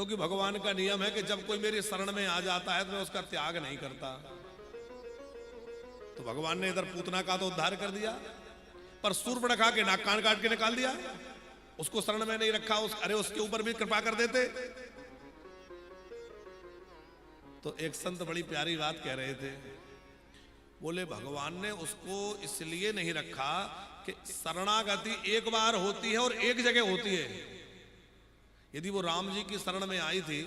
क्योंकि भगवान का नियम है कि जब कोई मेरी शरण में आ जाता है तो मैं उसका त्याग नहीं करता। तो भगवान ने इधर पूतना का तो उद्धार कर दिया, पर शूर्पणखा के नाक कान काट के निकाल दिया। उसको शरण में नहीं रखा, अरे उसके ऊपर भी कृपा कर देते। तो एक संत बड़ी प्यारी बात कह रहे थे, बोले भगवान ने उसको इसलिए नहीं रखा कि शरणागति एक बार होती है और एक जगह होती है। यदि वो राम जी की शरण में आई थी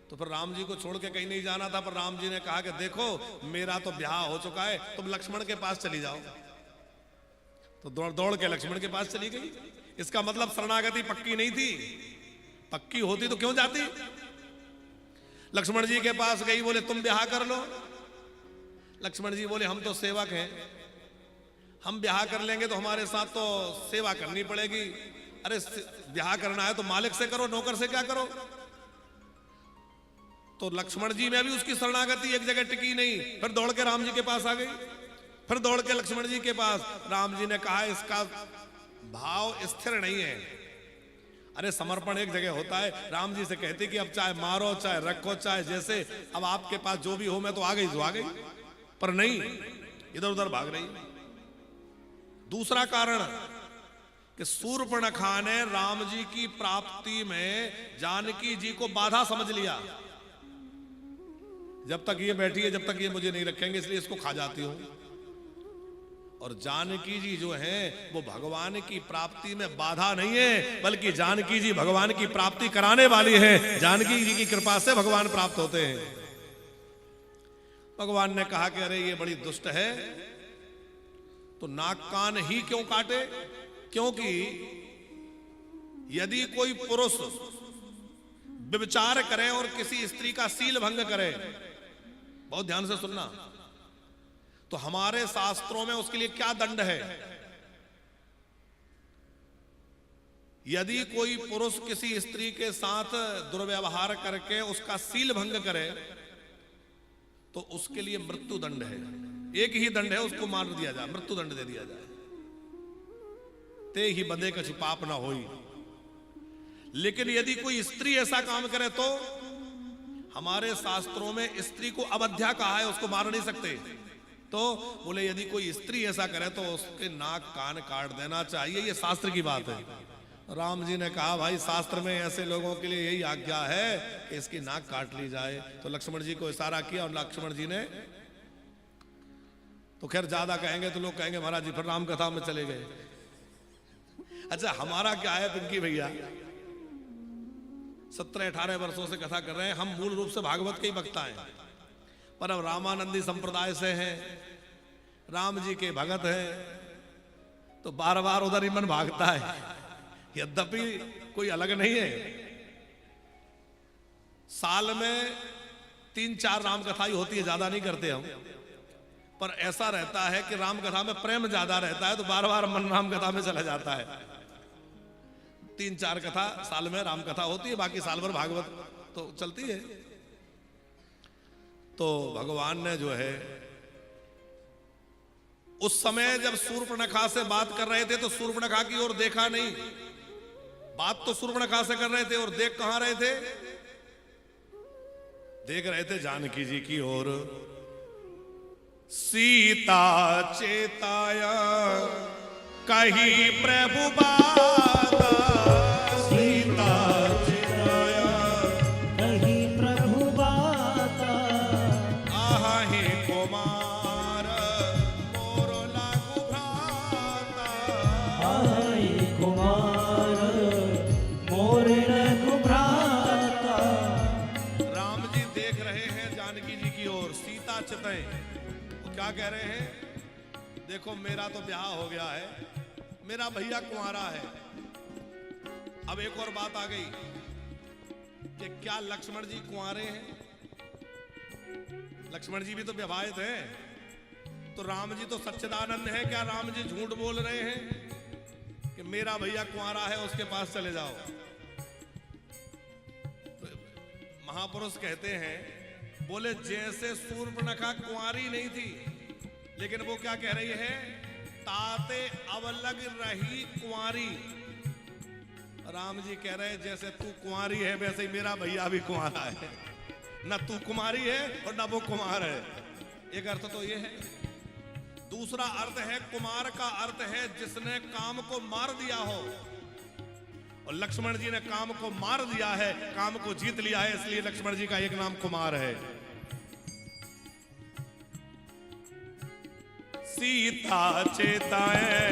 तो फिर राम जी को छोड़ के कहीं नहीं जाना था, पर राम जी ने कहा कि देखो मेरा तो ब्याह हो चुका है, तुम लक्ष्मण के पास चली जाओ। तो दौड़ दौड़ के लक्ष्मण के पास चली गई। इसका मतलब शरणागति पक्की नहीं थी, पक्की होती तो क्यों जाती। लक्ष्मण जी के पास गई, बोले तुम ब्याह कर लो। लक्ष्मण जी बोले हम तो सेवक हैं, हम ब्याह कर लेंगे तो हमारे साथ तो सेवा करनी पड़ेगी। अरे ब्याह करना है तो मालिक से करो, नौकर से क्या करो। तो लक्ष्मण जी में भी उसकी शरणागति एक जगह टिकी नहीं, फिर दौड़ के राम जी के पास आ गई। फिर दौड़ के लक्ष्मण जी के पास, राम जी ने कहा इसका भाव स्थिर नहीं है। अरे समर्पण एक जगह होता है। राम जी से कहती कि अब चाहे मारो चाहे रखो चाहे जैसे, अब आपके पास जो भी हो, मैं तो आ गई जो आ गई, पर नहीं, इधर उधर भाग रही। दूसरा कारण कि शूर्पणखा ने राम जी की प्राप्ति में जानकी जी को बाधा समझ लिया। जब तक ये बैठी है, जब तक ये मुझे नहीं रखेंगे, इसलिए इसको खा जाती हूं। और जानकी जी जो है वो भगवान की प्राप्ति में बाधा नहीं है, बल्कि जानकी जी भगवान की प्राप्ति कराने वाली है। जानकी जी की कृपा से भगवान प्राप्त होते हैं। भगवान ने कहा कि अरे ये बड़ी दुष्ट है, तो नाक कान ही क्यों काटे। क्योंकि यदि कोई पुरुष व्यभिचार करे और किसी स्त्री का सील भंग करे, बहुत ध्यान से सुनना, तो हमारे शास्त्रों में उसके लिए क्या दंड है। यदि कोई पुरुष किसी स्त्री के साथ दुर्व्यवहार करके उसका सील भंग करे तो उसके लिए मृत्यु दंड है। एक ही दंड है, उसको मार दिया जाए, मृत्यु दंड दे दिया जाए। ते ही बंदे का पाप ना होई। लेकिन यदि कोई स्त्री ऐसा काम करे तो हमारे शास्त्रों में स्त्री को अवध्या कहा है, उसको मार नहीं सकते। तो बोले यदि कोई स्त्री ऐसा करे तो उसके नाक कान काट देना चाहिए, ये शास्त्र की बात है। राम जी ने कहा भाई शास्त्र में ऐसे लोगों के लिए यही आज्ञा है कि इसकी नाक काट ली जाए। तो लक्ष्मण जी को इशारा किया और लक्ष्मण जी ने, तो खैर ज्यादा कहेंगे तो लोग कहेंगे महाराज जी फिर राम कथा में चले गए। अच्छा हमारा क्या है पिंकी भैया, 17-18 वर्षों से कथा कर रहे हैं हम, मूल रूप से भागवत के ही वक्ता हैं, पर अब रामानंदी संप्रदाय से हैं, राम जी के भगत हैं, तो बार बार उधर ही मन भागता है। यद्यपि कोई अलग नहीं है, साल में 3-4 राम कथा ही होती है, ज्यादा नहीं करते हम। पर ऐसा रहता है कि राम कथा में प्रेम ज्यादा रहता है, तो बार बार मन राम कथा में चला जाता है। 3-4 कथा साल में राम कथा होती है, बाकी साल भर भागवत तो चलती है। तो भगवान ने जो है उस समय जब शूर्पणखा से बात कर रहे थे तो शूर्पणखा की ओर देखा नहीं, बात तो शूर्पणखा से कर रहे थे और देख कहां रहे थे, देख रहे थे जानकी जी की ओर। सीता चेताया कही प्रभु बाता, सीता चेताया कही प्रभु बाता, आहि कुमार मोर लागु भ्राता, आहि कुमार मोर लागु भ्राता। राम जी देख रहे हैं जानकी जी की ओर, सीता चितय क्या कह रहे हैं, देखो मेरा तो ब्याह हो गया है, मेरा भैया कुंवारा है। अब एक और बात आ गई कि क्या लक्ष्मण जी कुंवारे हैं, लक्ष्मण जी भी तो विवाहित हैं, तो राम जी तो सच्चिदानंद है, क्या राम जी झूठ बोल रहे हैं कि मेरा भैया कुंवारा है उसके पास चले जाओ। महापुरुष कहते हैं, बोले जैसे शूर्पणखा कुंवारी नहीं थी, लेकिन वो क्या कह रही है, ताते अवलग रही कुंवारी। राम जी कह रहे जैसे तू कुंवारी है वैसे ही मेरा भैया भी कुंवारा है, न तू कुमारी है और न वो कुमार है। एक अर्थ तो ये है। दूसरा अर्थ है कुमार का अर्थ है जिसने काम को मार दिया हो, और लक्ष्मण जी ने काम को मार दिया है, काम को जीत लिया है, इसलिए लक्ष्मण जी का एक नाम कुमार है। सीता चेताए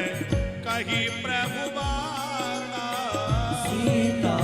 कही प्रभु बाता, सीता